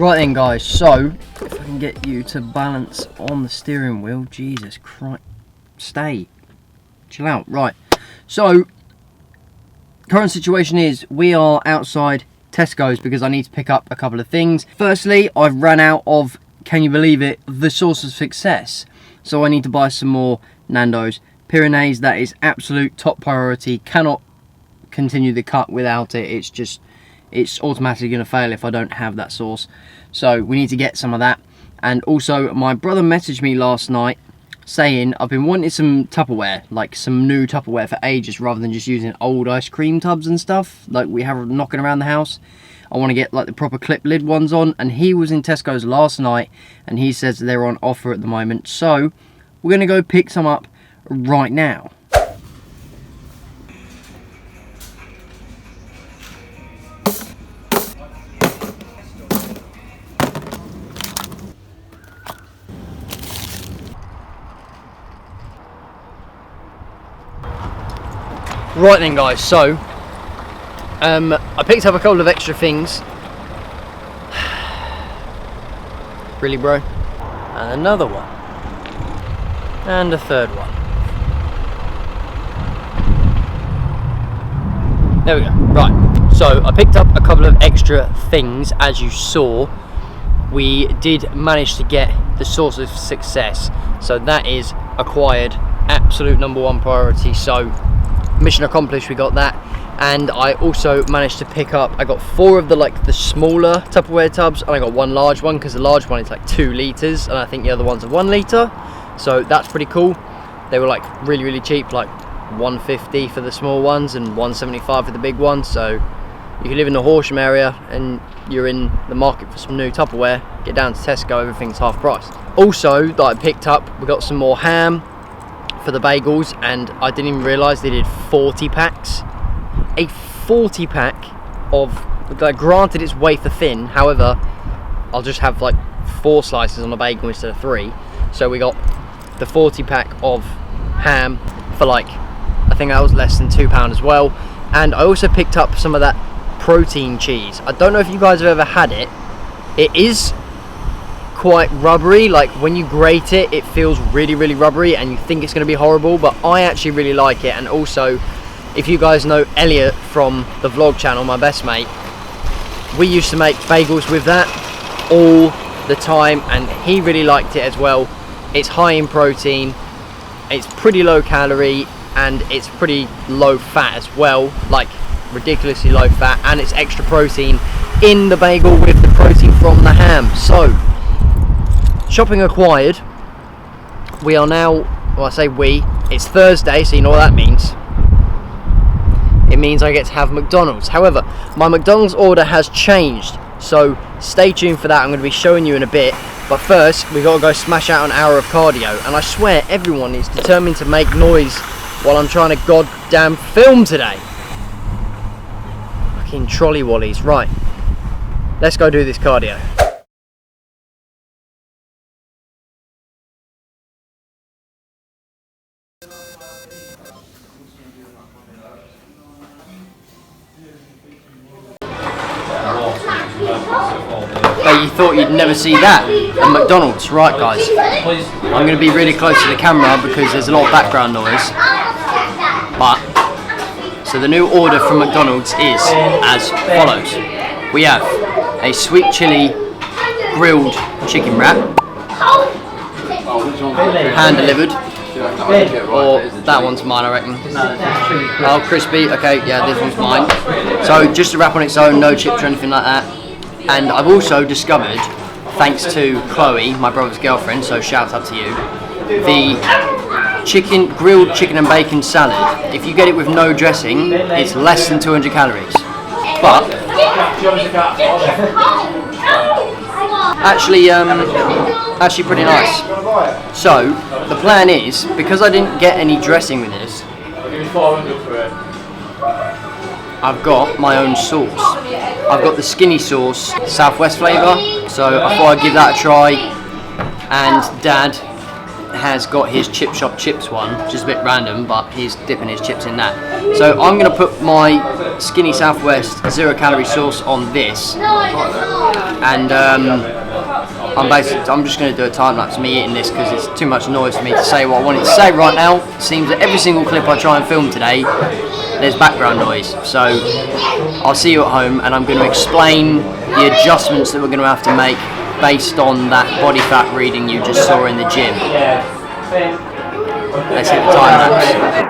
Right then guys, so if I can get you to balance on the steering wheel, Jesus Christ, stay, chill out. Right, so current situation is we are outside Tesco's because I need to pick up a couple of things. Firstly, I've ran out of, can you believe it, the source of success. So I need to buy some more Nando's Pyrenees. That is absolute top priority. Cannot continue the cut without it. It's automatically going to fail if I don't have that sauce. So we need to get some of that. And also my brother messaged me last night saying I've been wanting some Tupperware, like some new Tupperware for ages, rather than just using old ice cream tubs and stuff like we have knocking around the house. I want to get like the proper clip lid ones on, and he was in Tesco's last night and he says they're on offer at the moment. So we're going to go pick some up right now. Right then guys, so I picked up a couple of extra things. Really, bro? And another one. And a third one. There we go. Right, so I picked up a couple of extra things. As you saw, we did manage to get the source of success, so that is acquired, absolute #1 priority. So mission accomplished, we got that. And I also managed to pick up, I got 4 of the smaller Tupperware tubs, and I got 1 large one, because the large one is like 2 litres and I think the other one's a 1 litre. So that's pretty cool. They were like really cheap, like $1.50 for the small ones and $1.75 for the big ones. So if you live in the Horsham area and you're in the market for some new Tupperware, get down to Tesco, everything's half price. Also that I picked up, we got some more ham for the bagels, and I didn't even realise they did 40 packs. A 40 pack of, like, granted it's wafer thin, however I'll just have like 4 slices on a bagel instead of 3. So we got the 40 pack of ham for like, I think that was less than £2 as well. And I also picked up some of that protein cheese. I don't know if you guys have ever had it. It is quite rubbery, like when you grate it, it feels really rubbery and you think it's going to be horrible, but I actually really like it. And also, if you guys know Elliot from the vlog channel, my best mate, we used to make bagels with that all the time and he really liked it as well. It's high in protein, it's pretty low calorie, and it's pretty low fat as well, like ridiculously low fat, and it's extra protein in the bagel with the protein from the ham. So shopping acquired. We are now, well, I say we, it's Thursday, so you know what that means. It means I get to have McDonald's. However, my McDonald's order has changed, so stay tuned for that. I'm going to be showing you in a bit. But first, we've got to go smash out an hour of cardio. And I swear, everyone is determined to make noise while I'm trying to goddamn film today. Fucking trolley wallies. Right, let's go do this cardio. But you thought you'd never see that at McDonald's. Right guys, I'm going to be really close to the camera because there's a lot of background noise. But, so the new order from McDonald's is as follows. We have a sweet chili grilled chicken wrap, hand delivered, or that one's mine, I reckon. Oh, crispy, okay, yeah, this one's mine. So just a wrap on its own, no chips or anything like that. And I've also discovered, thanks to Chloe, my brother's girlfriend, so shout out to you, the grilled chicken and bacon salad. If you get it with no dressing, it's less than 200 calories. But actually pretty nice. So the plan is, because I didn't get any dressing with this, I've got my own sauce. I've got the skinny sauce, Southwest flavour, so I thought I'd give that a try. And Dad has got his chip shop chips one, which is a bit random, but he's dipping his chips in that. So I'm going to put my Skinny Southwest 0 calorie sauce on this, and I'm just going to do a time lapse of me eating this because it's too much noise for me to say what I wanted to say right now. It seems that every single clip I try and film today, there's background noise. So I'll see you at home, and I'm going to explain the adjustments that we're going to have to make based on that body fat reading you just saw in the gym. Let's hit the time lapse.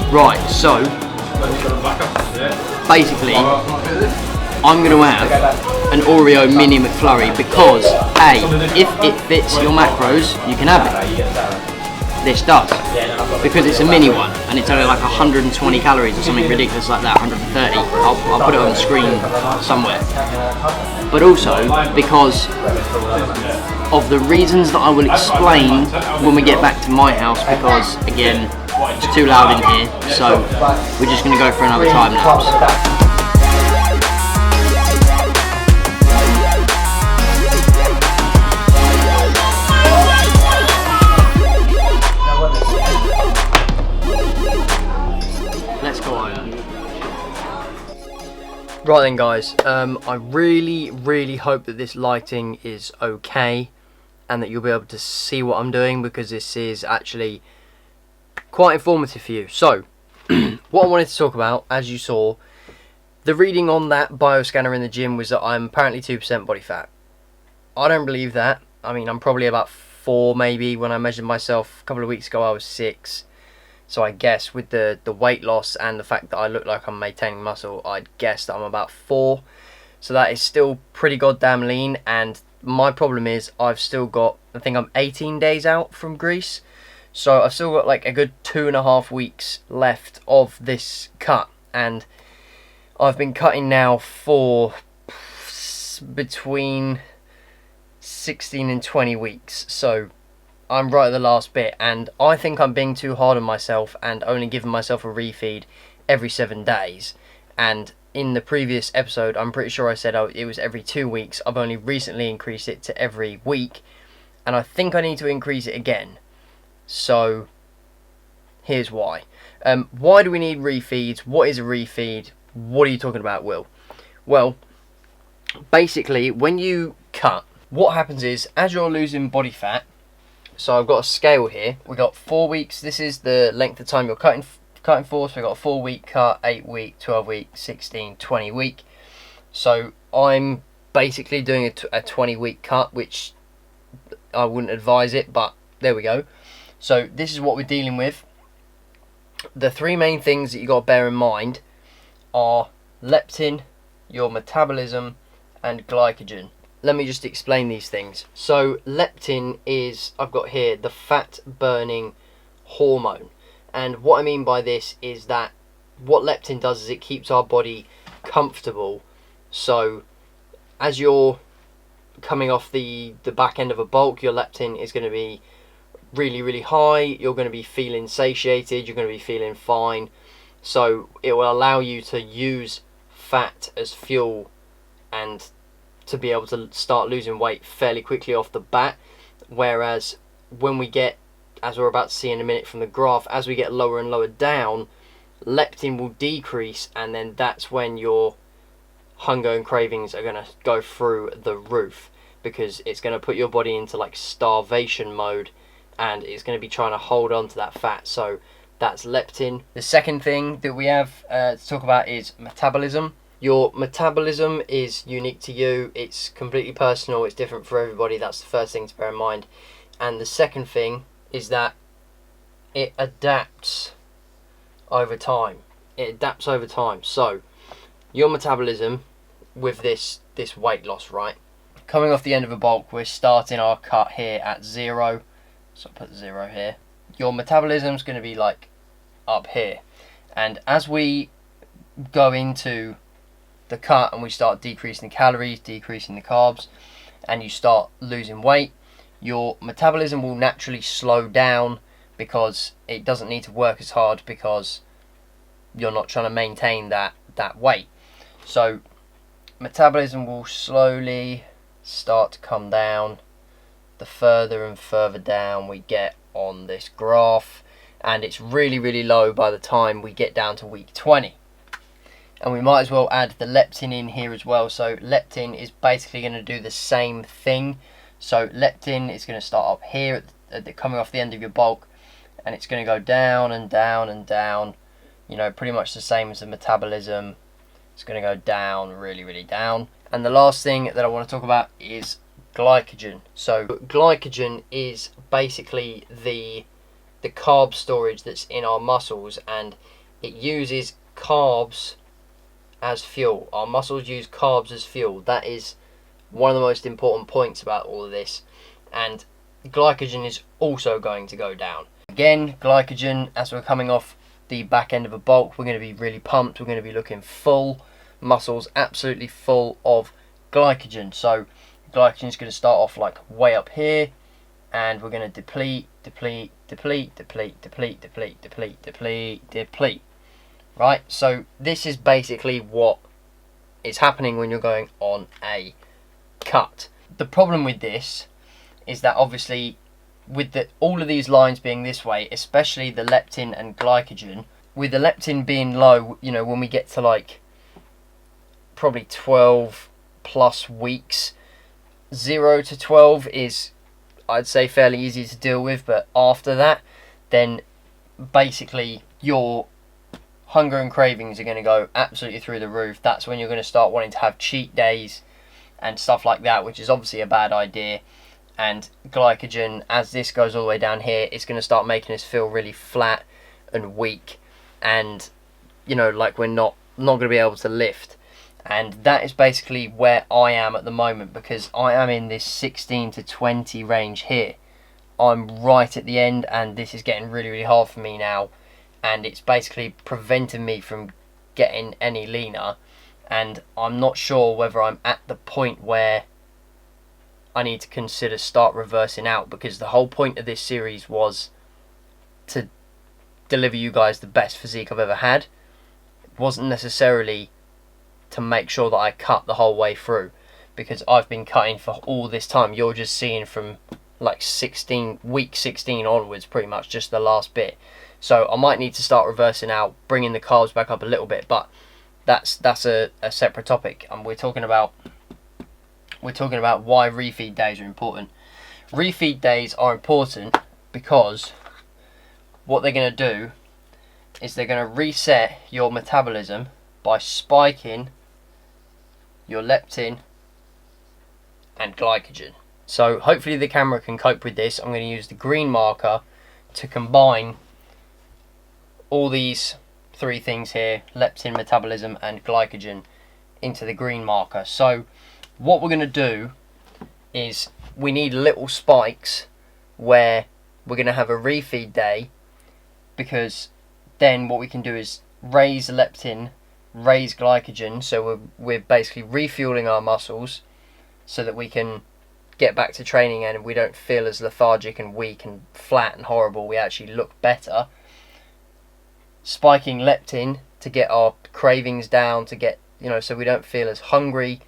Right, so basically I'm going to have an Oreo mini McFlurry because A, if it fits your macros, you can have it. This does, because it's a mini one and it's only like 120 calories or something ridiculous like that, 130. I'll put it on the screen somewhere. But also because of the reasons that I will explain when we get back to my house, because again, it's too loud in here, so we're just going to go for another time lapse. Let's go on. Right then guys, I really hope that this lighting is okay and that you'll be able to see what I'm doing, because this is actually quite informative for you. So what I wanted to talk about, as you saw, the reading on that bioscanner in the gym was that I'm apparently 2% body fat. I don't believe that. I mean, I'm probably about 4 maybe. When I measured myself a couple of weeks ago I was 6. So I guess with the weight loss and the fact that I look like I'm maintaining muscle, I'd guess that I'm about 4. So that is still pretty goddamn lean, and my problem is I've still got, I think I'm 18 days out from Greece. So I've still got like a good 2.5 weeks left of this cut, and I've been cutting now for between 16 and 20 weeks. So I'm right at the last bit, and I think I'm being too hard on myself and only giving myself a refeed every 7 days. And in the previous episode, I'm pretty sure I said it was every 2 weeks. I've only recently increased it to every week, and I think I need to increase it again. So here's why. Why do we need refeeds? What is a refeed? What are you talking about, Will? Well, basically when you cut, what happens is as you're losing body fat, so I've got a scale here, we've got 4 weeks, this is the length of time you're cutting for, so we've got a 4 week cut, 8 week, 12 week, 16, 20 week. So I'm basically doing a 20 week cut, which I wouldn't advise it, but there we go. So this is what we're dealing with. The 3 main things that you got to bear in mind are leptin, your metabolism, and glycogen. Let me just explain these things. So leptin is, I've got here, the fat burning hormone. And what I mean by this is that what leptin does is it keeps our body comfortable. So as you're coming off the back end of a bulk, your leptin is going to be really high. You're going to be feeling satiated, you're going to be feeling fine, so it will allow you to use fat as fuel and to be able to start losing weight fairly quickly off the bat. Whereas when we get, as we're about to see in a minute from the graph, as we get lower and lower down, leptin will decrease, and then that's when your hunger and cravings are going to go through the roof, because it's going to put your body into like starvation mode, and it's going to be trying to hold on to that fat. So that's leptin. The second thing that we have to talk about is metabolism. Your metabolism is unique to you. It's completely personal. It's different for everybody. That's the first thing to bear in mind. And the second thing is that it adapts over time. It adapts over time. So your metabolism with this weight loss, right? Coming off the end of a bulk, we're starting our cut here at 0. So I'll put 0 here. Your metabolism's going to be like up here. And as we go into the cut and we start decreasing the calories, decreasing the carbs, and you start losing weight, your metabolism will naturally slow down because it doesn't need to work as hard because you're not trying to maintain that weight. So metabolism will slowly start to come down the further and further down we get on this graph, and it's really, really low by the time we get down to week 20. And we might as well add the leptin in here as well. So leptin is basically going to do the same thing. So leptin is going to start up here coming off the end of your bulk, and it's going to go down and down and down, you know, pretty much the same as the metabolism. It's going to go down, really, really down. And the last thing that I want to talk about is glycogen. So glycogen is basically the carb storage that's in our muscles, and it uses carbs as fuel. Our muscles use carbs as fuel. That is one of the most important points about all of this. And glycogen is also going to go down. Again, glycogen, as we're coming off the back end of a bulk, we're going to be really pumped. We're going to be looking full, muscles absolutely full of glycogen. So glycogen is going to start off like way up here, and we're going to deplete. Right, so this is basically what is happening when you're going on a cut. The problem with this is that obviously with all of these lines being this way, especially the leptin and glycogen, with the leptin being low, you know, when we get to like probably 12 plus weeks, 0 to 12 is, I'd say, fairly easy to deal with, but after that, then basically your hunger and cravings are going to go absolutely through the roof. That's when you're going to start wanting to have cheat days and stuff like that, which is obviously a bad idea. And glycogen, as this goes all the way down here, it's going to start making us feel really flat and weak, and you know, like we're not going to be able to lift. And that is basically where I am at the moment, because I am in this 16 to 20 range here. I'm right at the end, and this is getting really, really hard for me now, and it's basically preventing me from getting any leaner. And I'm not sure whether I'm at the point where I need to consider start reversing out, because the whole point of this series was to deliver you guys the best physique I've ever had. It wasn't necessarily to make sure that I cut the whole way through, because I've been cutting for all this time. You're just seeing from like week 16 onwards, pretty much just the last bit. So I might need to start reversing out, bringing the carbs back up a little bit, but that's a separate topic. And we're talking about why refeed days are important. Refeed days are important because what they're going to do is they're going to reset your metabolism by spiking your leptin and glycogen. So hopefully the camera can cope with this. I'm going to use the green marker to combine all these three things here, leptin, metabolism and glycogen, into the green marker. So what we're going to do is we need little spikes where we're going to have a refeed day, because then what we can do is raise leptin, raise glycogen, so we're basically refueling our muscles so that we can get back to training and we don't feel as lethargic and weak and flat and horrible. We actually look better. Spiking leptin to get our cravings down, to get, you know, so we don't feel as hungry,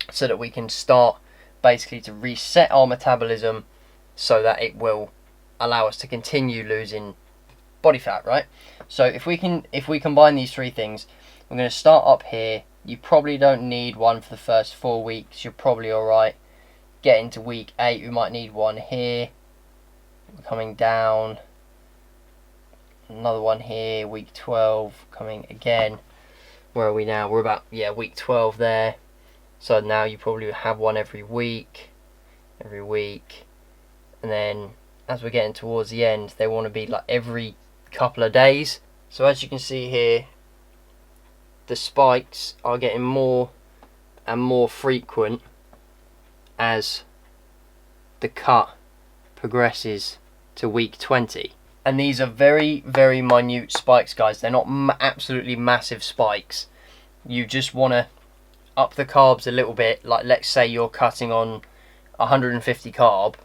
so that we can start basically to reset our metabolism so that it will allow us to continue losing body fat, right? So if we combine these three things, we're going to start up here. You probably don't need one for the first 4 weeks. You're probably alright. Get into week 8, we might need one here. We're coming down. Another one here, week 12, coming again. Where are we now? We're about, week 12 there. So now you probably have one every week. And then as we're getting towards the end, they want to be like every couple of days. So as you can see here, the spikes are getting more and more frequent as the cut progresses to week 20. And these are very, very minute spikes, guys. They're not absolutely massive spikes. You just want to up the carbs a little bit. Like, let's say you're cutting on 150 carb.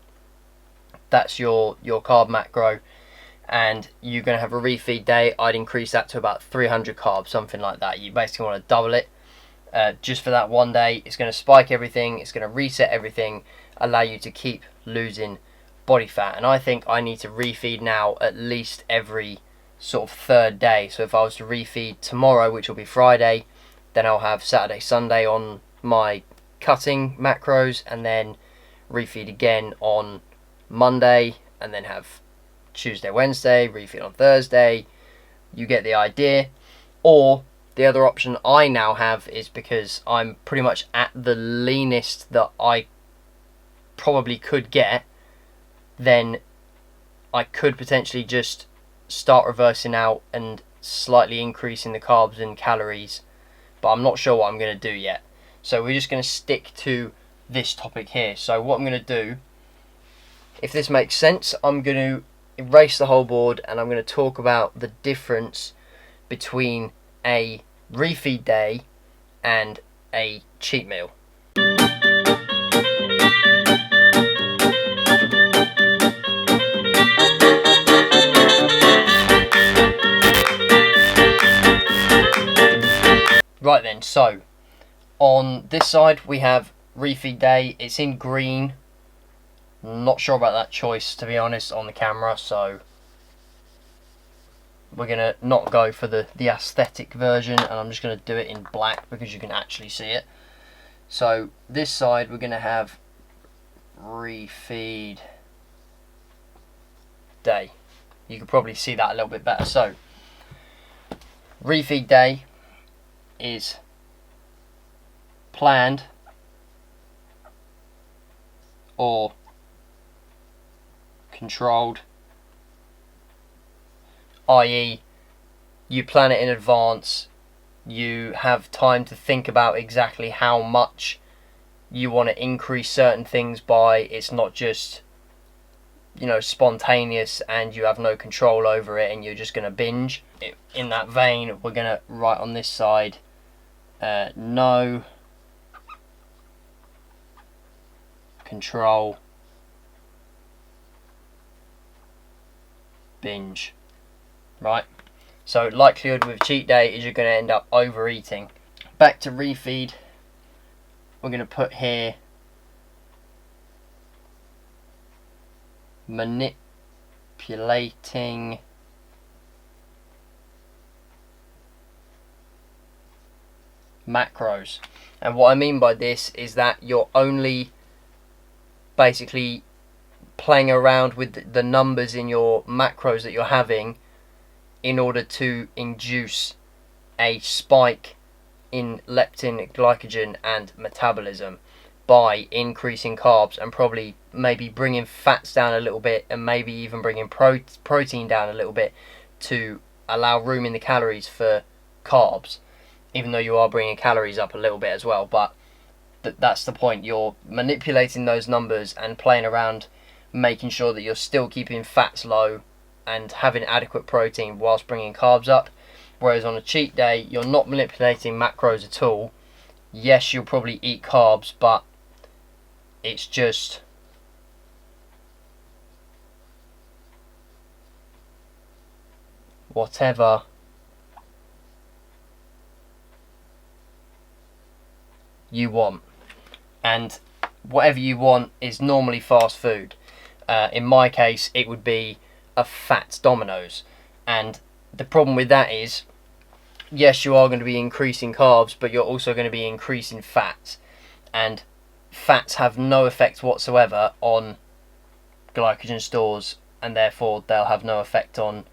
That's your carb macro. And you're going to have a refeed day. I'd increase that to about 300 carbs, something like that. You basically want to double it just for that one day. It's going to spike everything. It's going to reset everything. Allow you to keep losing body fat. And I think I need to refeed now at least every sort of third day. So if I was to refeed tomorrow, which will be Friday, then I'll have Saturday, Sunday on my cutting macros, and then refeed again on Monday, and then have Tuesday, Wednesday, refeed on Thursday. You get the idea. Or the other option I now have is, because I'm pretty much at the leanest that I probably could get, then I could potentially just start reversing out and slightly increasing the carbs and calories, but I'm not sure what I'm going to do yet. So we're just going to stick to this topic here. So what I'm going to do, if this makes sense, I'm going to erase the whole board and I'm going to talk about the difference between a refeed day and a cheat meal. Right then, so on this side we have refeed day. It's in green. Not sure about that choice, to be honest, on the camera, so we're going to not go for the aesthetic version, and I'm just going to do it in black because you can actually see it. So this side we're going to have refeed day. You can probably see that a little bit better. So refeed day is planned or controlled, i.e. you plan it in advance, you have time to think about exactly how much you want to increase certain things by. It's not just, you know, spontaneous and you have no control over it and you're just going to binge. In that vein, we're going to write on this side, no control, binge. Right, so likelihood with cheat day is you're going to end up overeating. Back to refeed, we're going to put here manipulating macros. And what I mean by this is that you're only basically playing around with the numbers in your macros that you're having in order to induce a spike in leptin, glycogen and metabolism by increasing carbs and probably maybe bringing fats down a little bit and maybe even bringing protein down a little bit to allow room in the calories for carbs, even though you are bringing calories up a little bit as well. But that's the point. You're manipulating those numbers and playing around, making sure that you're still keeping fats low and having adequate protein whilst bringing carbs up. Whereas on a cheat day, you're not manipulating macros at all. Yes, you'll probably eat carbs, but it's just whatever you want. And whatever you want is normally fast food. In my case, it would be a fat Domino's. And the problem with that is, yes, you are going to be increasing carbs, but you're also going to be increasing fats. And fats have no effect whatsoever on glycogen stores, and therefore they'll have no effect on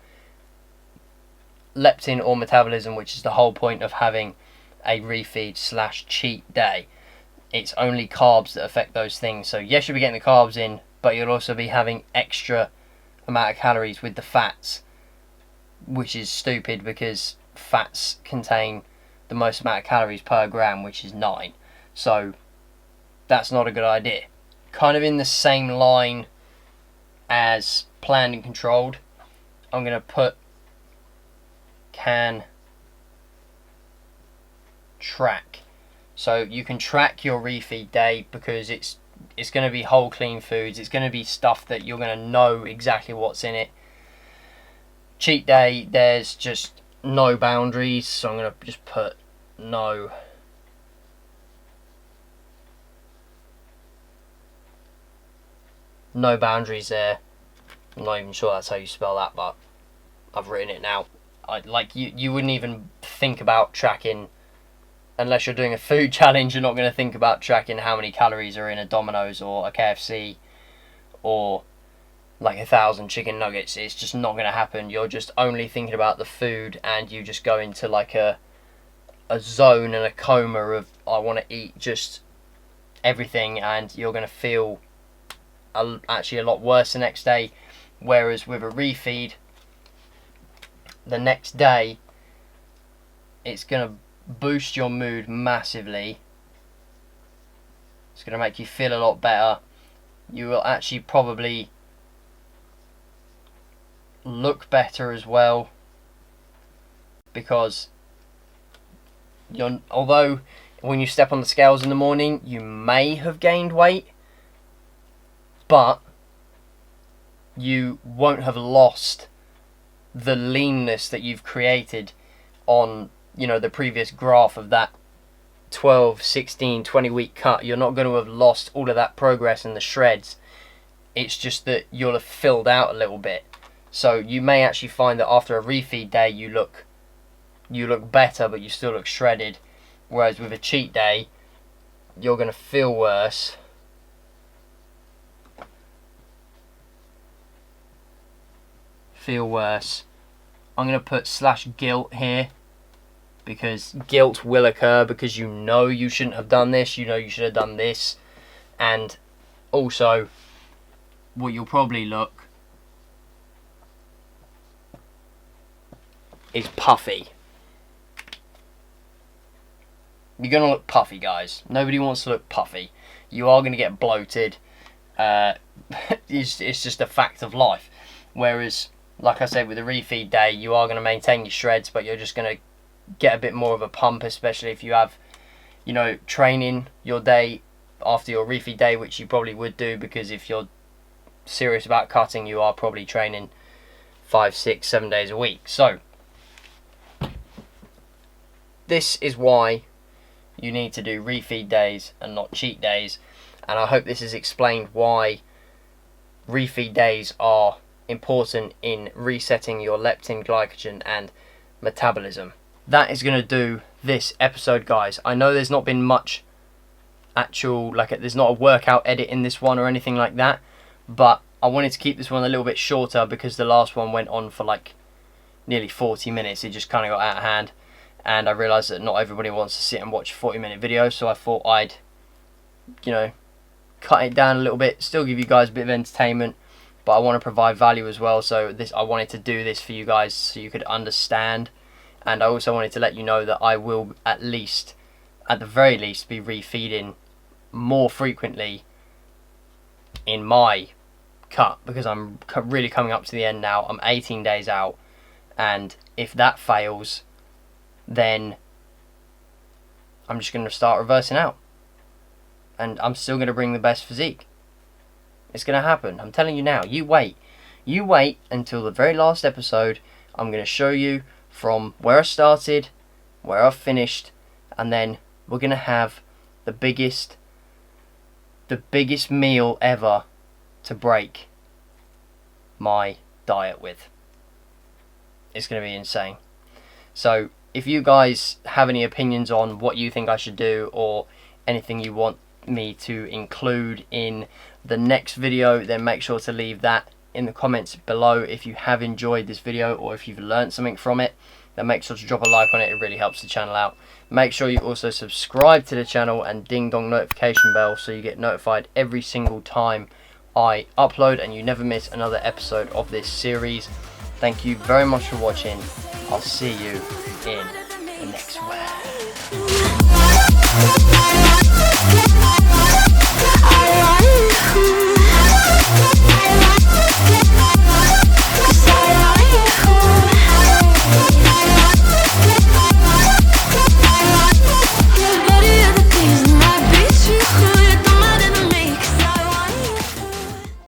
leptin or metabolism, which is the whole point of having a refeed / cheat day. It's only carbs that affect those things. So yes, you'll be getting the carbs in, but you'll also be having extra amount of calories with the fats, which is stupid because fats contain the most amount of calories per gram, which is 9. So that's not a good idea. Kind of in the same line as planned and controlled, I'm going to put can track. So you can track your refeed day because it's going to be whole clean foods. It's going to be stuff that you're going to know exactly what's in it. Cheat day, there's just no boundaries, so I'm going to just put no boundaries there. I'm not even sure that's how you spell that, but I've written it now. You wouldn't even think about tracking, unless you're doing a food challenge. You're not going to think about tracking how many calories are in a Domino's or a KFC or like 1,000 chicken nuggets. It's just not going to happen. You're just only thinking about the food, and you just go into like a zone and a coma of I want to eat just everything, and you're going to feel actually a lot worse the next day. Whereas with a refeed, the next day it's going to boost your mood massively. It's going to make you feel a lot better. You will actually probably look better as well, because although when you step on the scales in the morning you may have gained weight, but you won't have lost the leanness that you've created on, you know, the previous graph of that 12, 16, 20 week cut. You're not going to have lost all of that progress in the shreds. It's just that you'll have filled out a little bit. So you may actually find that after a refeed day you look better, but you still look shredded. Whereas with a cheat day, you're going to feel worse. I'm going to put /guilt here, because guilt will occur because you know you shouldn't have done this, you know you should have done this. And also what you'll probably look is puffy. You're going to look puffy, guys. Nobody wants to look puffy. You are going to get bloated. It's just a fact of life. Whereas, like I said, with a refeed day, you are going to maintain your shreds, but you're just going to get a bit more of a pump, especially if you have, you know, training your day after your refeed day, which you probably would do, because if you're serious about cutting, you are probably training 5, 6, 7 days a week. So this is why you need to do refeed days and not cheat days, and I hope this has explained why refeed days are important in resetting your leptin, glycogen and metabolism. That is going to do this episode, guys. I know there's not been much actual, there's not a workout edit in this one or anything like that, but I wanted to keep this one a little bit shorter because the last one went on for like nearly 40 minutes. It just kind of got out of hand, and I realised that not everybody wants to sit and watch a 40-minute video, so I thought I'd, you know, cut it down a little bit, still give you guys a bit of entertainment, but I want to provide value as well. So I wanted to do this for you guys so you could understand, and I also wanted to let you know that I will at the very least be refeeding more frequently in my cut, because I'm really coming up to the end now. I'm 18 days out, and if that fails, then I'm just going to start reversing out, and I'm still going to bring the best physique. It's going to happen. I'm telling you now. You wait until the very last episode. I'm going to show you from where I started, where I've finished, and then we're going to have the biggest meal ever to break my diet with. It's going to be insane. So if you guys have any opinions on what you think I should do, or anything you want me to include in the next video, then make sure to leave that in the comments below. If you have enjoyed this video, or if you've learned something from it, then make sure to drop a like on it. It really helps the channel out. Make sure you also subscribe to the channel and ding dong notification bell so you get notified every single time I upload and you never miss another episode of this series. Thank you very much for watching. I'll see you in the next one.